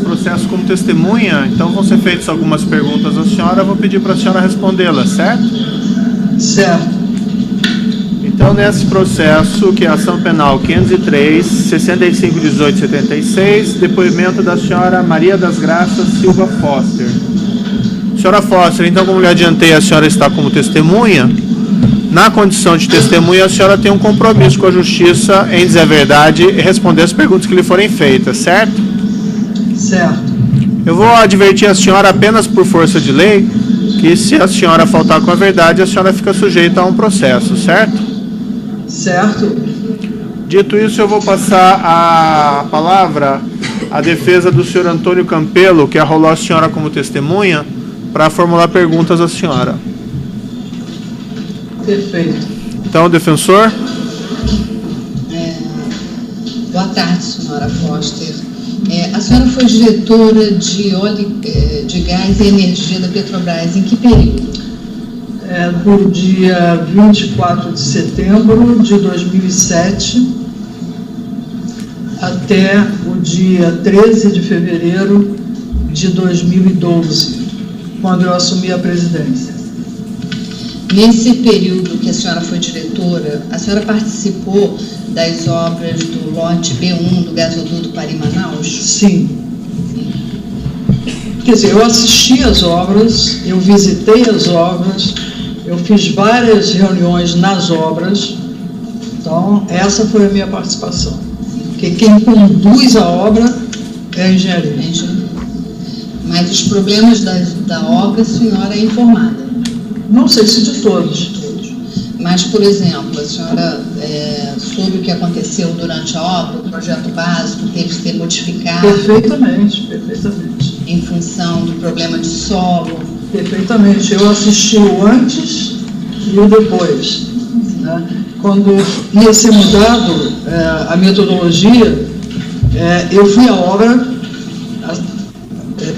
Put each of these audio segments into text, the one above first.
processo como testemunha, então vão ser feitas algumas perguntas à senhora, eu vou pedir para a senhora respondê-las, certo? Certo. Então, nesse processo, que é a ação penal 503, 65, 18, 76, depoimento da senhora Maria das Graças Silva Foster. Senhora Foster, então, como lhe adiantei, a senhora está como testemunha. Na condição de testemunha, a senhora tem um compromisso com a justiça em dizer a verdade e responder as perguntas que lhe forem feitas, certo? Certo. Eu vou advertir a senhora apenas por força de lei que se a senhora faltar com a verdade, a senhora fica sujeita a um processo, certo? Certo. Dito isso, eu vou passar a palavra à defesa do senhor Antônio Campelo, que arrolou a senhora como testemunha, para formular perguntas à senhora. Perfeito. Então, defensor. Boa tarde, senhora Foster. A senhora foi diretora de óleo, de gás e energia da Petrobras. Em que período? Do dia 24 de setembro de 2007 até o dia 13 de fevereiro de 2012, quando eu assumi a presidência. Nesse período que a senhora foi diretora, a senhora participou das obras do lote B1 do gasoduto Paris-Manaus? Sim. Quer dizer, eu assisti às obras, eu visitei as obras, eu fiz várias reuniões nas obras, então essa foi a minha participação. Porque quem conduz a obra é a engenharia. Mas os problemas da obra a senhora é informada? Não sei se de todos. Mas, por exemplo, a senhora soube o que aconteceu durante a obra, o projeto básico teve que ser modificado? Perfeitamente, perfeitamente. Em função do problema de solo? Perfeitamente. Eu assisti o antes e o depois. Né? Quando ia ser mudado a metodologia, eu fui à obra,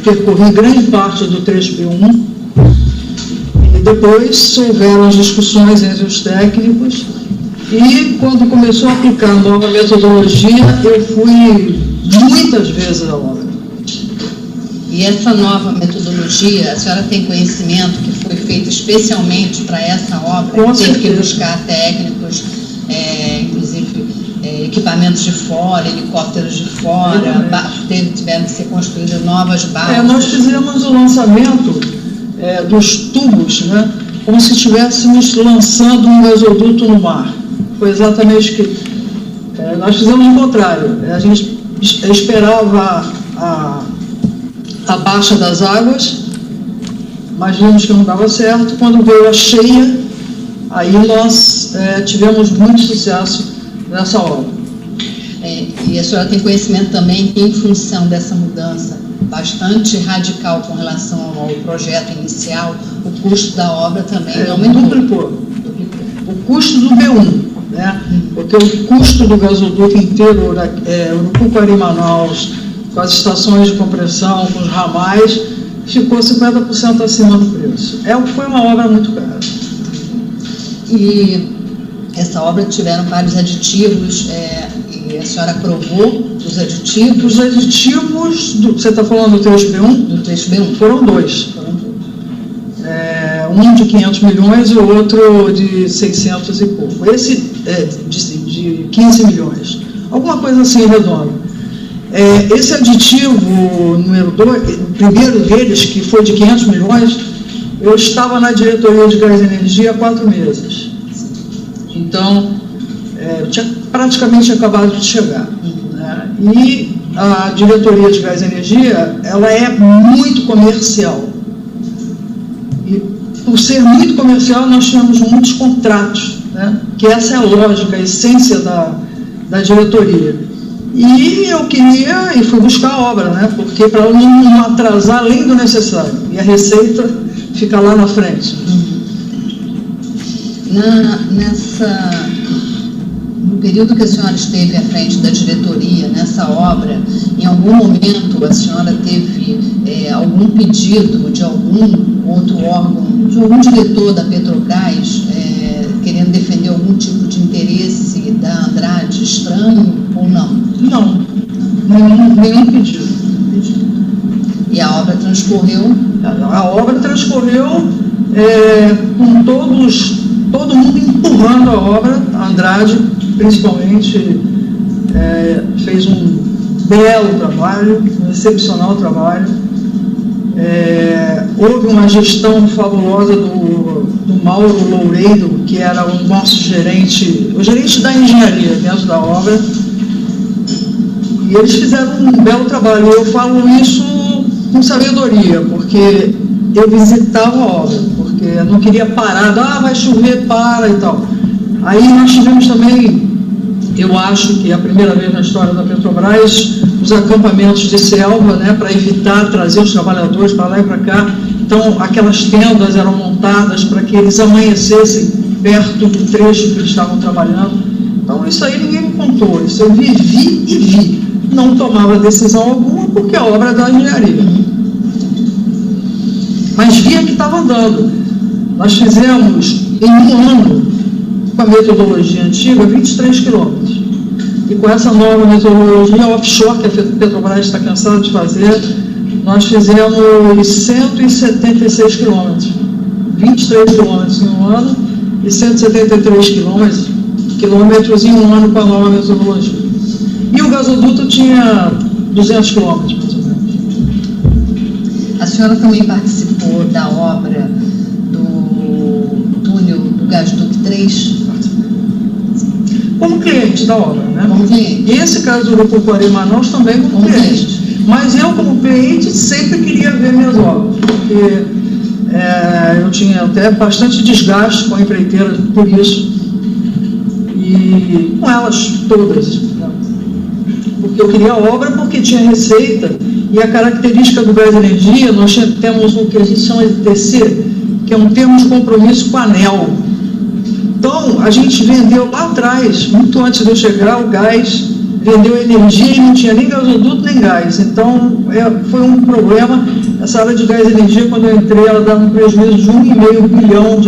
percorri grande parte do trecho B1, e depois houveram as discussões entre os técnicos, e quando começou a aplicar a nova metodologia, eu fui muitas vezes à obra. E essa nova metodologia, a senhora tem conhecimento que foi feita especialmente para essa obra? Com teve certeza. Que buscar técnicos, inclusive equipamentos de fora, helicópteros de fora, tiveram que ser construídas novas bases. Nós fizemos o lançamento dos tubos, né, como se estivéssemos lançando um gasoduto no mar. Foi exatamente o que nós fizemos o contrário. A gente esperava a baixa das águas, mas vimos que não dava certo. Quando veio a cheia, aí nós tivemos muito sucesso nessa obra. E a senhora tem conhecimento também que, em função dessa mudança bastante radical com relação ao projeto inicial, o custo da obra também aumentou? Duplicou. O custo do B1, né? Porque o custo do gasoduto inteiro, Urucu-Paris-Manaus, com as estações de compressão, com os ramais, ficou 50% acima do preço. Foi uma obra muito cara. E essa obra tiveram vários aditivos, e a senhora aprovou os aditivos? Os aditivos, você está falando do trecho B1? Do trecho B1. Foram dois. Um de 500 milhões e o outro de 600 e pouco. Esse de 15 milhões. Alguma coisa assim redonda. Esse aditivo número 2, o primeiro deles, que foi de 500 milhões, eu estava na diretoria de gás e energia há 4 meses. Então, eu tinha praticamente acabado de chegar. Né? E a diretoria de gás e energia, ela é muito comercial. E por ser muito comercial, nós tínhamos muitos contratos, né? Que essa é a lógica, a essência da diretoria. E eu queria, e fui buscar a obra, né? Porque para não atrasar além do necessário. E a receita fica lá na frente. No período que a senhora esteve à frente da diretoria, nessa obra, em algum momento a senhora teve algum pedido de algum outro órgão, de algum diretor da Petrobras, querendo defender algum tipo de interesse da Andrade estranho ou não? Não, nenhum pedido. transcorreu? A obra transcorreu com todo mundo empurrando a obra. A Andrade, principalmente, fez um belo trabalho, um excepcional trabalho. Houve uma gestão fabulosa do Mauro Loureiro, que era o nosso gerente, o gerente da engenharia dentro da obra, e eles fizeram um belo trabalho. Eu falo isso com sabedoria, porque eu visitava a obra, porque eu não queria parar, vai chover, para e tal. Aí nós tivemos também, eu acho que é a primeira vez na história da Petrobras, os acampamentos de selva, né, para evitar trazer os trabalhadores para lá e para cá. Então, aquelas tendas eram montadas para que eles amanhecessem perto do trecho que eles estavam trabalhando. Então, isso aí ninguém me contou, isso eu vivi e vi. Não tomava decisão alguma, porque a obra é da engenharia. Mas via que estava andando. Nós fizemos, em um ano, com a metodologia antiga, 23 quilômetros. E com essa nova metodologia offshore, que a Petrobras está cansada de fazer, nós fizemos 176 quilômetros. 23 quilômetros em um ano e 173 quilômetros em um ano com a nova metodologia. E o gasoduto tinha 200 quilômetros, mais ou menos. A senhora também participou da obra do túnel do Gasoduto 3? Como cliente da obra, né? Como cliente. Esse caso do Urucupuari Manaus também como cliente. Mas eu, como cliente, sempre queria ver minhas obras, porque eu tinha até bastante desgaste com a empreiteira por isso, e com elas todas, né? Porque eu queria a obra, porque tinha receita, e a característica do gás energia, nós temos o que a gente chama de TC, que é um termo de compromisso com a ANEEL. Então, a gente vendeu lá atrás, muito antes de eu chegar, o gás, vendeu energia e não tinha nem gasoduto nem gás. Então, foi um problema. Essa área de gás e energia, quando eu entrei, ela dava um prejuízo de R$1,5 bilhão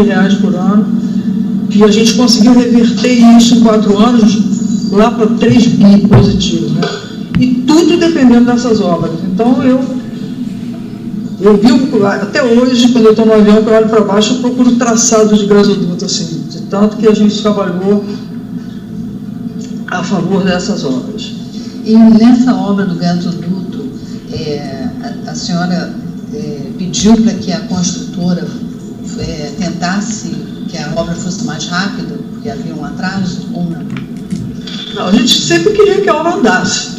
por ano. E a gente conseguiu reverter isso em 4 anos, lá para 3 bi positivo, né? E tudo dependendo dessas obras. Então, eu vi, até hoje, quando eu estou no avião, que eu olho para baixo, eu procuro traçados de gasoduto, assim, de tanto que a gente trabalhou a favor dessas obras. E nessa obra do gasoduto, a senhora pediu para que a construtora tentasse que a obra fosse mais rápida, porque havia um atraso, ou não? Não, a gente sempre queria que a obra andasse,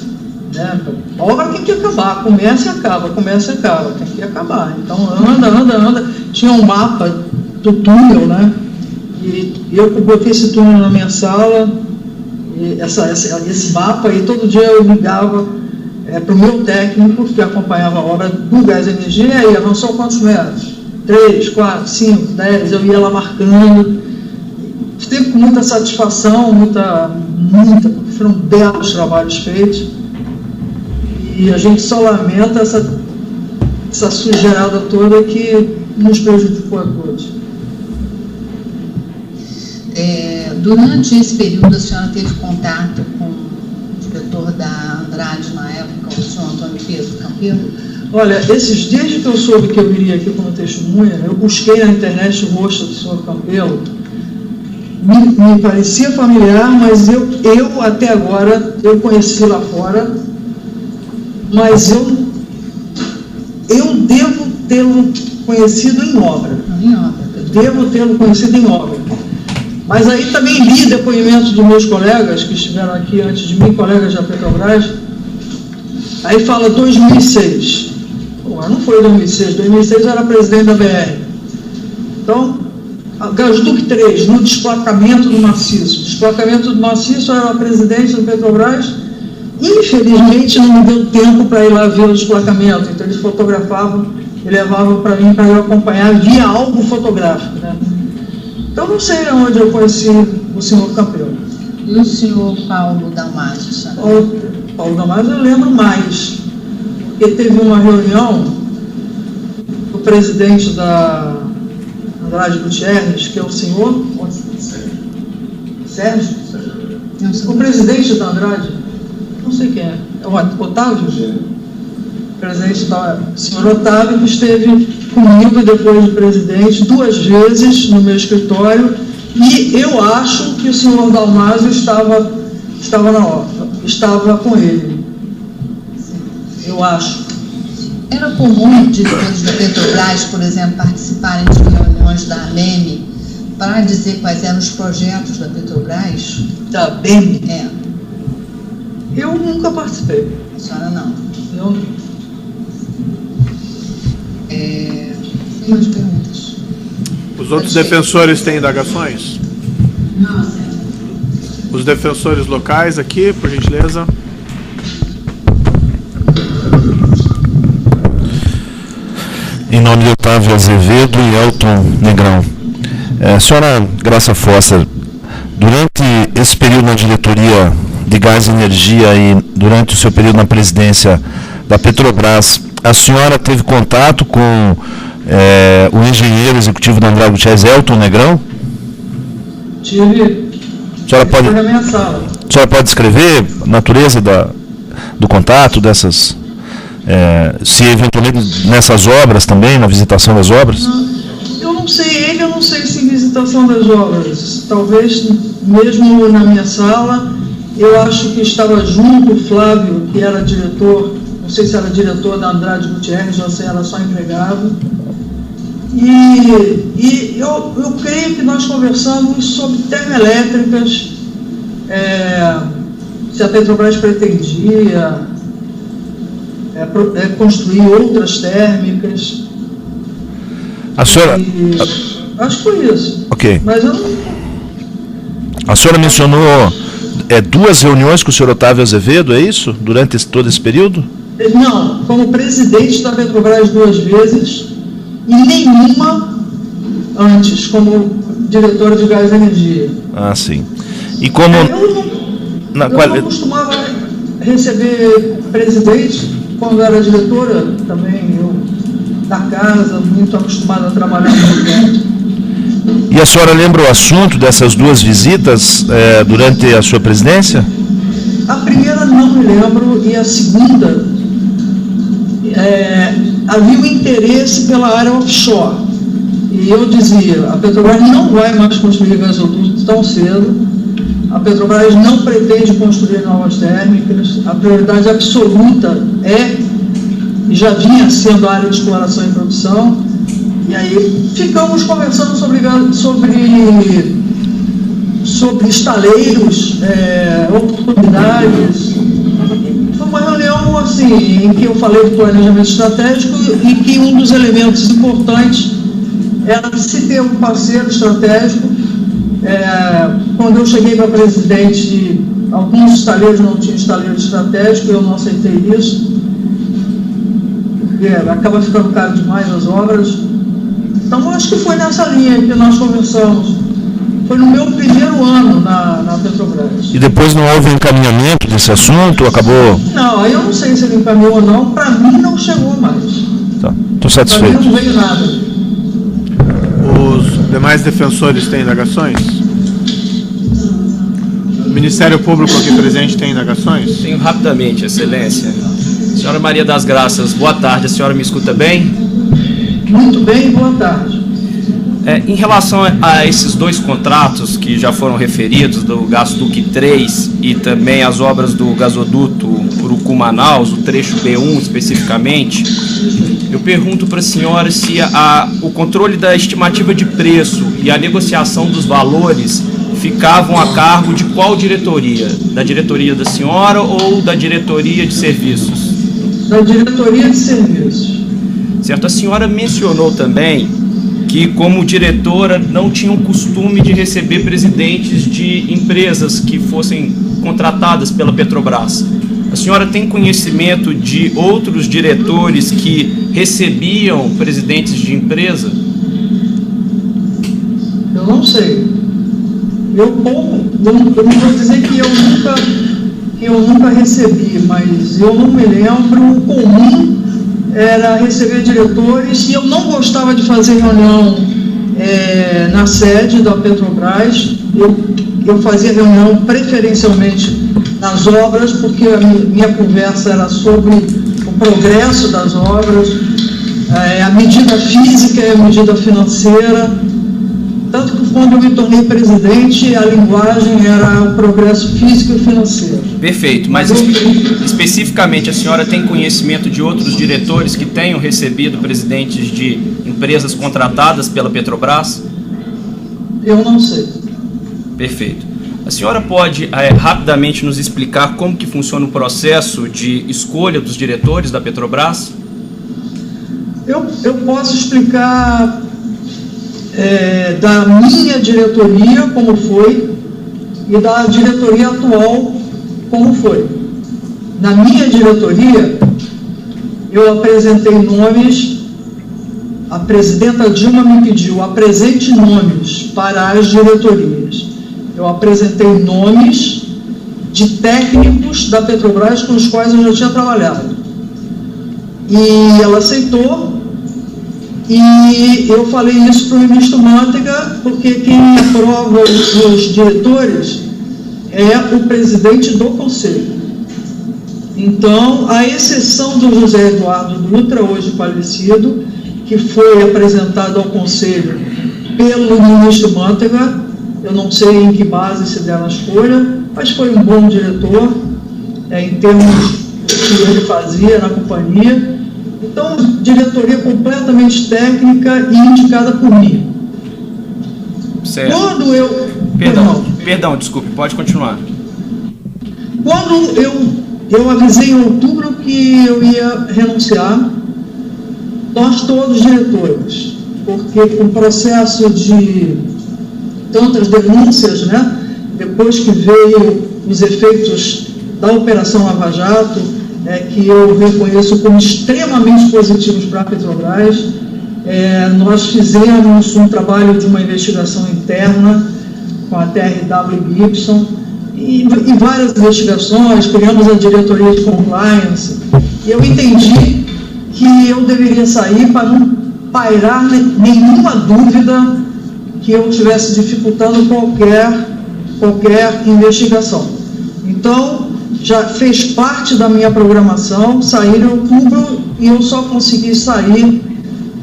né? A obra tem que acabar, começa e acaba, tem que acabar. Então, anda. Tinha um mapa do túnel, né? E eu botei esse túnel na minha sala, e esse mapa, e todo dia eu ligava para o meu técnico, que acompanhava a obra do gás e energia, e aí avançou quantos metros? 3, 4, 5, 10, eu ia lá marcando. Teve com muita satisfação, muita, porque foram belos trabalhos feitos. E a gente só lamenta essa sujeirada toda que nos prejudicou a todos. Durante esse período, a senhora teve contato com o diretor da Andrade na época, o senhor Antônio Pedro Campelo? Olha, desde que eu soube que eu viria aqui como testemunha, eu busquei na internet o rosto do senhor Campelo. Me parecia familiar, mas eu até agora, eu conheci lá fora, mas eu devo tê-lo conhecido em obra. Devo tê-lo conhecido em obra. Mas aí também li depoimentos dos meus colegas que estiveram aqui antes de mim, colegas da Petrobras. Aí fala 2006. Mas não foi 2006. 2006 eu era presidente da BR. Então, Gasoduto 3, no desplacamento do maciço. Desplacamento do maciço, eu era presidente da Petrobras. Infelizmente, não me deu tempo para ir lá ver o desplacamento. Então, eles fotografavam e levavam para mim para eu acompanhar via álbum fotográfico, né? Então, não sei onde eu conheci o senhor Campelo. E o senhor Paulo Damasio, sabe? Paulo Damasio eu lembro mais. Porque teve uma reunião, o presidente da Andrade Gutierrez, que é o senhor Sérgio? O presidente da Andrade, não sei quem é. É o Otávio? presidente o senhor Otávio, que esteve comigo depois de presidente 2 vezes no meu escritório, e eu acho que o senhor Dalmásio estava na obra, estava com ele. Eu acho. Era comum diretores da Petrobras, por exemplo, participarem de reuniões da ALEME para dizer quais eram os projetos da Petrobras? Da BEM? É. Eu nunca participei. A senhora não? Eu não. Tem mais perguntas? Os outros defensores têm indagações? Não, senhora. Os defensores locais aqui, por gentileza. Em nome de Otávio Azevedo e Elton Negrão. Senhora Graça Foster, durante esse período na diretoria de Gás e Energia e durante o seu período na presidência da Petrobras, a senhora teve contato com o engenheiro executivo da Andrade Gutierrez, Elton Negrão? Tive. A senhora pode, na minha sala. A senhora pode descrever a natureza do contato dessas... se eventualmente nessas obras também, na visitação das obras? Eu não sei eu não sei se visitação das obras, talvez mesmo na minha sala. Eu acho que estava junto o Flávio, que era diretor, não sei se era diretor da Andrade Gutierrez ou se era só empregado, e eu creio que nós conversamos sobre termoelétricas, se a Petrobras pretendia construir outras térmicas. A senhora... Acho que foi isso. Ok. Mas eu não... A senhora mencionou 2 reuniões com o senhor Otávio Azevedo, é isso? Durante todo esse período? Não, como presidente da Petrobras 2 vezes e nenhuma antes, como diretor de Gás e Energia. Ah, sim. E como... Eu não costumava receber presidente quando era diretora, também eu da casa, muito acostumada a trabalhar muito tempo. E a senhora lembra o assunto dessas 2 visitas durante a sua presidência? A primeira não me lembro, e a segunda havia o interesse pela área offshore. E eu dizia, a Petrobras não vai mais construir gasoduto tão cedo, a Petrobras não pretende construir novas térmicas, a prioridade absoluta e já vinha sendo a área de exploração e produção, e aí ficamos conversando sobre estaleiros, oportunidades. Foi uma reunião assim, em que eu falei do planejamento estratégico e que um dos elementos importantes era se ter um parceiro estratégico. Quando eu cheguei para presidente, alguns estaleiros não tinham estaleiro estratégico, eu não aceitei isso, porque acaba ficando caro demais as obras. Então, acho que foi nessa linha que nós conversamos. Foi no meu primeiro ano na Petrobras. E depois não houve encaminhamento desse assunto? Acabou... Não, aí eu não sei se ele encaminhou ou não. Para mim, não chegou mais. Tá, estou satisfeito. Para mim não veio nada. Os demais defensores têm indagações? O Ministério Público aqui presente tem indagações? Tenho rapidamente, Excelência. Senhora Maria das Graças, boa tarde. A senhora me escuta bem? Muito bem, boa tarde. Em relação a esses 2 contratos que já foram referidos, do Gasduc 3 e também as obras do gasoduto Urucu-Manaus, o trecho B1 especificamente, eu pergunto para a senhora se o controle da estimativa de preço e a negociação dos valores ficavam a cargo de qual diretoria? Da diretoria da senhora ou da diretoria de serviços? Da diretoria de serviços. Certo, a senhora mencionou também que, como diretora, não tinham costume de receber presidentes de empresas que fossem contratadas pela Petrobras. A senhora tem conhecimento de outros diretores que recebiam presidentes de empresa? Eu não sei. Eu não vou dizer que eu nunca recebi, mas eu não me lembro. O comum era receber diretores, e eu não gostava de fazer reunião na sede da Petrobras. Eu fazia reunião preferencialmente nas obras, porque a minha conversa era sobre o progresso das obras, a medida física e a medida financeira. Tanto que quando eu me tornei presidente, a linguagem era o progresso físico e financeiro. Perfeito, mas especificamente a senhora tem conhecimento de outros diretores que tenham recebido presidentes de empresas contratadas pela Petrobras? Eu não sei. Perfeito. A senhora pode rapidamente nos explicar como que funciona o processo de escolha dos diretores da Petrobras? Eu posso explicar da minha diretoria como foi e da diretoria atual como foi. Na minha diretoria, eu apresentei nomes, a presidenta Dilma me pediu, apresente nomes para as diretorias. Eu apresentei nomes de técnicos da Petrobras com os quais eu já tinha trabalhado. E ela aceitou. E eu falei isso para o ministro Mantega, porque quem aprova os diretores é o presidente do conselho. Então, a exceção do José Eduardo Dutra, hoje falecido, que foi apresentado ao conselho pelo ministro Mantega, eu não sei em que base se deram a escolha, mas foi um bom diretor, em termos do que ele fazia na companhia. Então, diretoria completamente técnica e indicada por mim. Certo. Quando eu... Perdão, desculpe, pode continuar. Quando eu avisei em outubro que eu ia renunciar, nós todos diretores, porque com o processo de tantas denúncias, né, depois que veio os efeitos da Operação Lava Jato, que eu reconheço como extremamente positivos para a Petrobras. Nós fizemos um trabalho de uma investigação interna com a TRW Gibson e várias investigações, criamos a diretoria de compliance, e eu entendi que eu deveria sair para não pairar nenhuma dúvida que eu estivesse dificultando qualquer investigação. Então, já fez parte da minha programação, sair em outubro e eu só consegui sair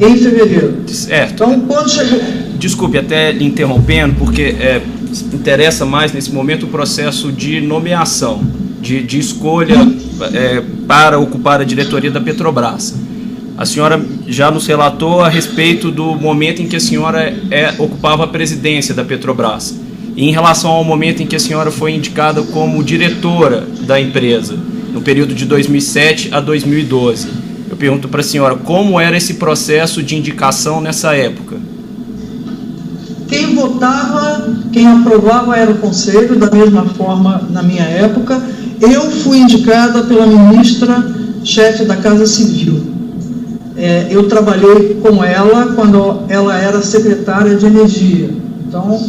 em fevereiro. Certo. Então, quando chegou... Desculpe até lhe interrompendo, porque interessa mais nesse momento o processo de nomeação, de escolha para ocupar a diretoria da Petrobras. A senhora já nos relatou a respeito do momento em que a senhora ocupava a presidência da Petrobras. E em relação ao momento em que a senhora foi indicada como diretora da empresa, no período de 2007 a 2012, eu pergunto para a senhora, como era esse processo de indicação nessa época? Quem votava, quem aprovava era o conselho, da mesma forma na minha época. Eu fui indicada pela ministra-chefe da Casa Civil. Eu trabalhei com ela quando ela era secretária de Energia. Então,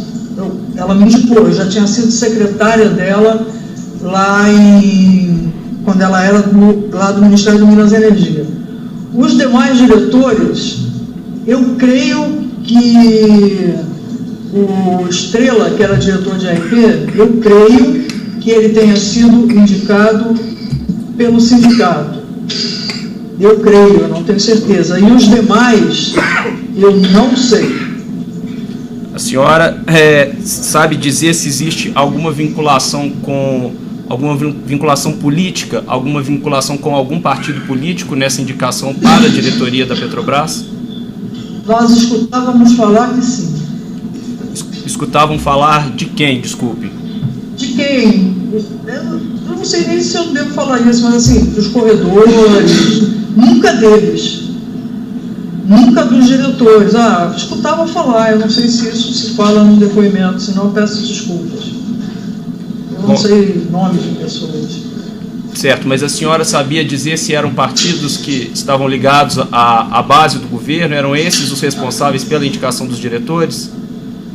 ela me indicou, eu já tinha sido secretária dela quando ela era lá do Ministério de Minas e Energia. Os demais diretores, eu creio que o Estrela, que era diretor de AIP, eu creio que ele tenha sido indicado pelo sindicato. Eu creio, eu não tenho certeza. E os demais, eu não sei. A senhora sabe dizer se existe alguma vinculação política, alguma vinculação com algum partido político nessa indicação para a diretoria da Petrobras? Nós escutávamos falar que sim. Escutavam falar de quem, desculpe? De quem? Eu não sei nem se eu devo falar isso, mas assim, dos corredores, nunca deles. Nunca dos diretores. Escutava falar, eu não sei se isso se fala num depoimento, senão eu peço desculpas. Eu não sei nomes de pessoas. Certo, mas a senhora sabia dizer se eram partidos que estavam ligados à base do governo? Eram esses os responsáveis pela indicação dos diretores?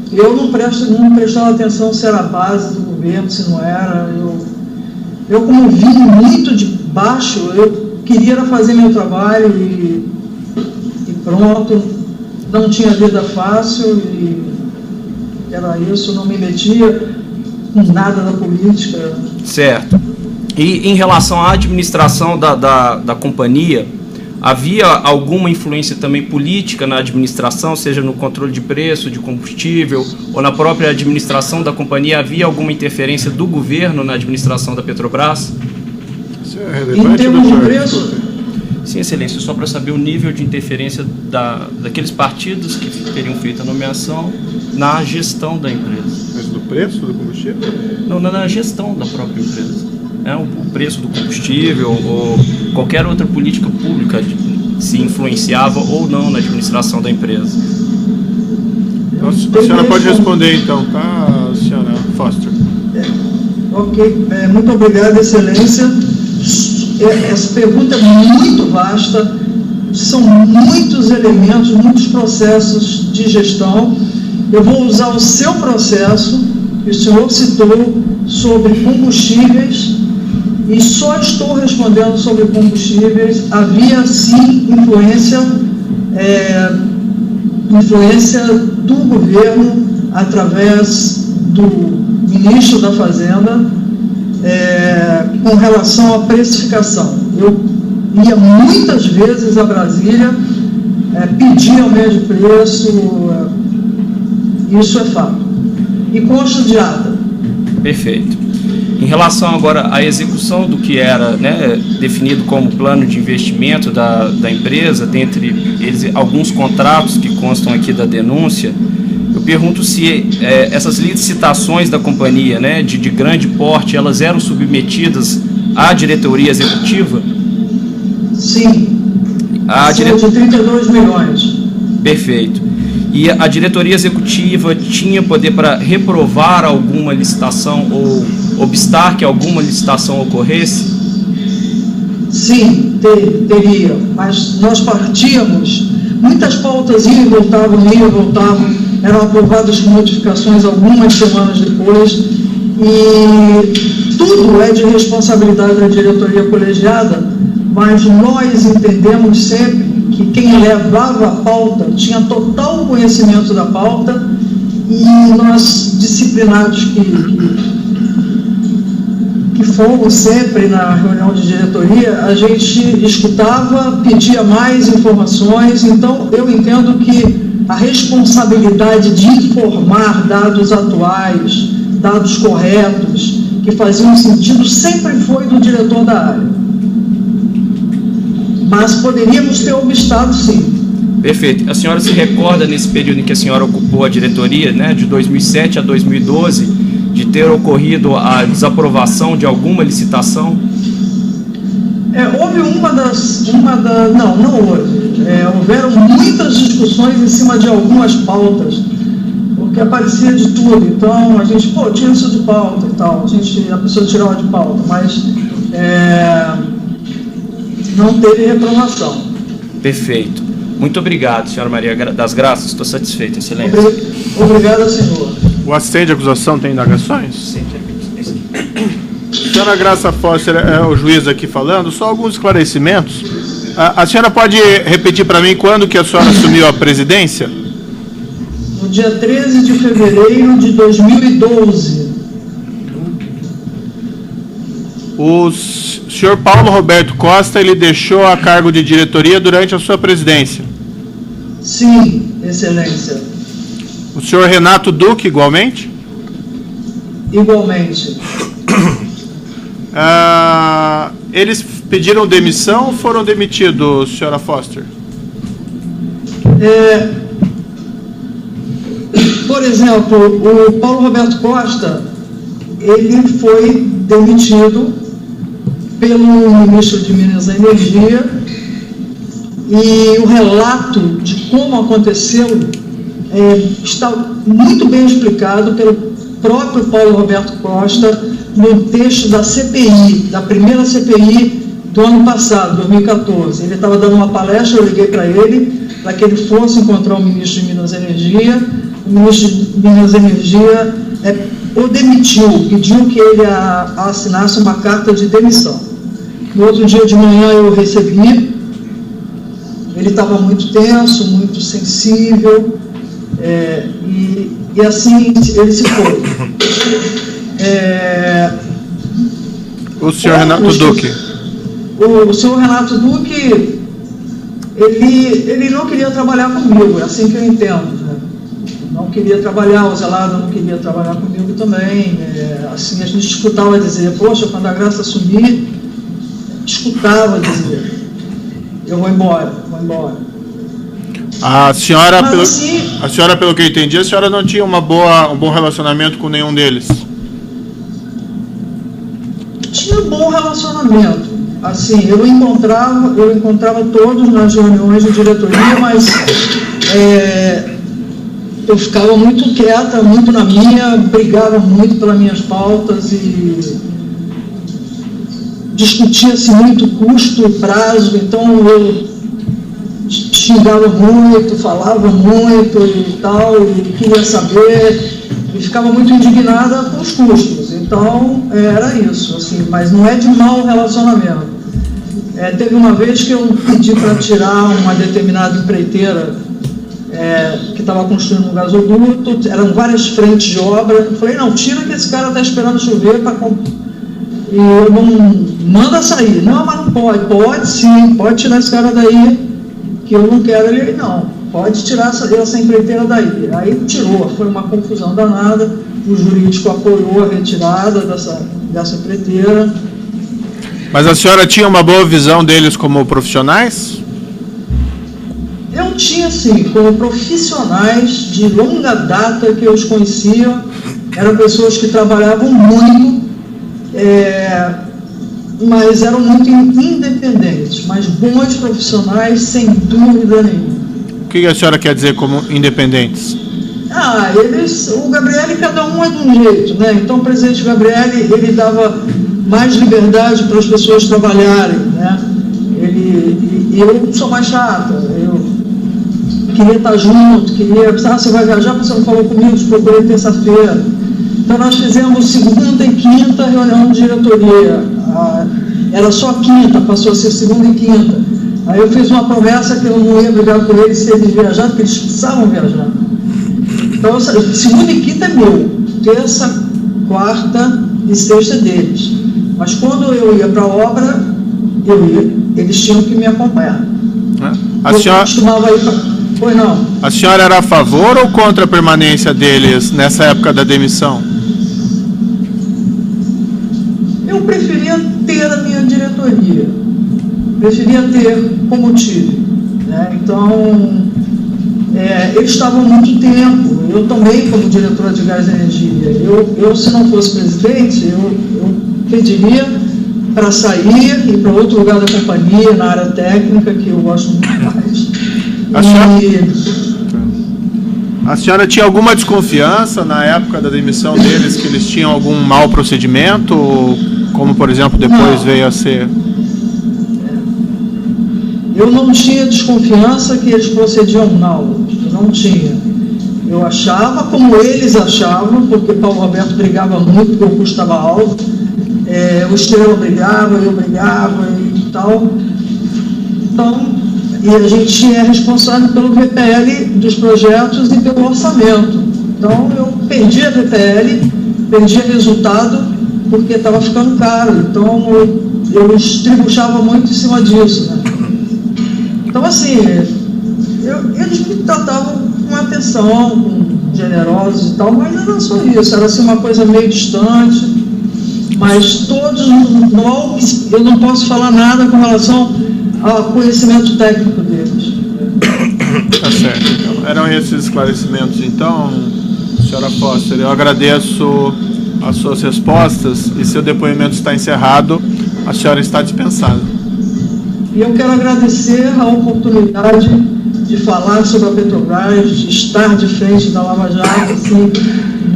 Eu não prestava atenção se era a base do governo, se não era. Eu como vim muito de baixo, eu queria fazer meu trabalho e pronto, não tinha vida fácil e era isso, não me metia com nada da política. Certo. E em relação à administração da companhia, havia alguma influência também política na administração, seja no controle de preço de combustível ou na própria administração da companhia? Havia alguma interferência do governo na administração da Petrobras? Isso é relevante, em termos de doutor? preço, Sim, Excelência, só para saber o nível de interferência daqueles partidos que teriam feito a nomeação na gestão da empresa. Mas do preço do combustível? Não, na gestão da própria empresa. O preço do combustível ou qualquer outra política pública se influenciava ou não na administração da empresa. Então, a senhora pode responder então, tá, senhora Foster? Ok, muito obrigado, Excelência. Essa pergunta é muito vasta, são muitos elementos, muitos processos de gestão. Eu vou usar o seu processo, que o senhor citou, sobre combustíveis, e só estou respondendo sobre combustíveis. Havia sim influência do governo através do ministro da Fazenda com relação à precificação. Eu ia muitas vezes a Brasília, pedia aumento de preço, isso é fato. E consta de ata. Perfeito. Em relação agora à execução do que era definido como plano de investimento da empresa, dentre eles alguns contratos que constam aqui da denúncia, eu pergunto se essas licitações da companhia, de grande porte, elas eram submetidas à diretoria executiva? Sim. De 32 milhões. Perfeito. E a diretoria executiva tinha poder para reprovar alguma licitação ou obstar que alguma licitação ocorresse? Sim, teria, mas nós partíamos, muitas pautas iam e voltavam, eram aprovadas com modificações algumas semanas depois, e tudo é de responsabilidade da diretoria colegiada, mas nós entendemos sempre que quem levava a pauta tinha total conhecimento da pauta, e nós, disciplinados que fomos sempre na reunião de diretoria, a gente escutava, pedia mais informações. Então eu entendo que a responsabilidade de informar dados atuais, dados corretos, que faziam sentido, sempre foi do diretor da área. Mas poderíamos ter obstado, sim. Perfeito. A senhora se recorda, nesse período em que a senhora ocupou a diretoria, de 2007 a 2012, de ter ocorrido a desaprovação de alguma licitação? Houve não houve. Houveram muitas discussões em cima de algumas pautas, porque aparecia de tudo. Então a gente, tinha isso de pauta e tal, a pessoa tirava de pauta, mas não teve reprovação. Perfeito. Muito obrigado, senhora Maria das Graças. Estou satisfeito, Excelência. Obrigado, senhor. O assistente de acusação tem indagações? Sim. Senhora Graça Foster, é o juiz aqui falando, só alguns esclarecimentos. A senhora pode repetir para mim quando que a senhora assumiu a presidência? No dia 13 de fevereiro de 2012. O senhor Paulo Roberto Costa, ele deixou a cargo de diretoria durante a sua presidência? Sim, Excelência. O senhor Renato Duque, igualmente? Igualmente. Eles pediram demissão ou foram demitidos, senhora Foster? Por exemplo, o Paulo Roberto Costa, ele foi demitido pelo ministro de Minas e Energia, e o relato de como aconteceu está muito bem explicado pelo próprio Paulo Roberto Costa no texto da CPI, da primeira CPI do ano passado, 2014. Ele estava dando uma palestra, eu liguei para ele, para que ele fosse encontrar o ministro de Minas e Energia. O ministro de Minas e Energia o demitiu, pediu que ele assinasse uma carta de demissão. No outro dia de manhã eu recebi, ele estava muito tenso, muito sensível, e assim ele se foi. o senhor Renato Duque? O senhor Renato Duque, ele não queria trabalhar comigo, é assim que eu entendo, né? Não queria trabalhar, o Zelada não queria trabalhar comigo também, assim, a gente escutava dizer, poxa, quando a Graça sumir, escutava dizer, eu vou embora. A senhora, pelo que eu entendi, a senhora não tinha um bom relacionamento com nenhum deles? Tinha um bom relacionamento. Assim, eu encontrava todos nas reuniões de diretoria, mas eu ficava muito quieta, muito na minha, brigava muito pelas minhas pautas e discutia-se muito custo, prazo, então eu xingava muito, falava muito e tal, e queria saber, e ficava muito indignada com os custos. Então, era isso, assim, mas não é de mau relacionamento. Teve uma vez que eu pedi para tirar uma determinada empreiteira que estava construindo um gasoduto, eram várias frentes de obra, eu falei, não, tira que esse cara está esperando chover para e eu não manda sair. Não, mas não pode sim, pode tirar esse cara daí, que eu não quero ele aí não, pode tirar essa empreiteira daí. Aí tirou, foi uma confusão danada, o jurídico apoiou a retirada dessa empreiteira. Mas a senhora tinha uma boa visão deles como profissionais? Eu tinha, sim, como profissionais de longa data que eu os conhecia, eram pessoas que trabalhavam muito, mas eram muito independentes, mas bons profissionais, sem dúvida nenhuma. O que a senhora quer dizer como independentes? O Gabriele, cada um é de um jeito, né? Então o presidente Gabriele, ele dava mais liberdade para as pessoas trabalharem, né? Eu sou mais chata, eu queria estar junto, você vai viajar, você não falou comigo, te procurei terça-feira. Então nós fizemos segunda e quinta reunião de diretoria, era só quinta, passou a ser segunda e quinta. Aí eu fiz uma promessa que eu não ia brigar com eles se eles viajaram, porque eles precisavam viajar. Então, segunda e quinta é meu, terça, quarta e sexta é deles. Mas quando eu ia para a obra, eles tinham que me acompanhar. Costumava ir para... Pois não. A senhora era a favor ou contra a permanência deles nessa época da demissão? Eu preferia ter a minha diretoria. Preferia ter como tive, né? Então, eles estavam muito tempo. Eu também, como diretora de gás e energia, eu se não fosse presidente, eu pediria para sair e ir para outro lugar da companhia, na área técnica, que eu gosto muito mais. A senhora tinha alguma desconfiança na época da demissão deles, que eles tinham algum mau procedimento, como, por exemplo, depois veio a ser? Eu não tinha desconfiança que eles procediam mal, não tinha. Eu achava como eles achavam, porque Paulo Roberto brigava muito, porque o custo estava alto, o Estrela brigava, eu brigava e tal. Então, e a gente é responsável pelo VPL dos projetos e pelo orçamento. Então, eu perdi a VPL, perdi resultado, porque estava ficando caro. Então, eu estribuchava muito em cima disso, né? Então, assim, eles me tratavam com atenção, generosos e tal, mas era só isso, era assim uma coisa meio distante, mas todos, eu não posso falar nada com relação ao conhecimento técnico deles. Tá certo, então, eram esses esclarecimentos, então, senhora Foster, eu agradeço as suas respostas e seu depoimento está encerrado, a senhora está dispensada. E eu quero agradecer a oportunidade de falar sobre a Petrobras, de estar de frente da Lava Jato, assim,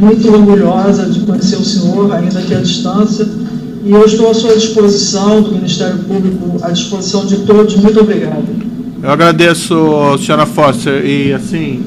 muito orgulhosa de conhecer o senhor, ainda que à distância, e eu estou à sua disposição, do Ministério Público, à disposição de todos. Muito obrigado. Eu agradeço, senhora Foster, e assim,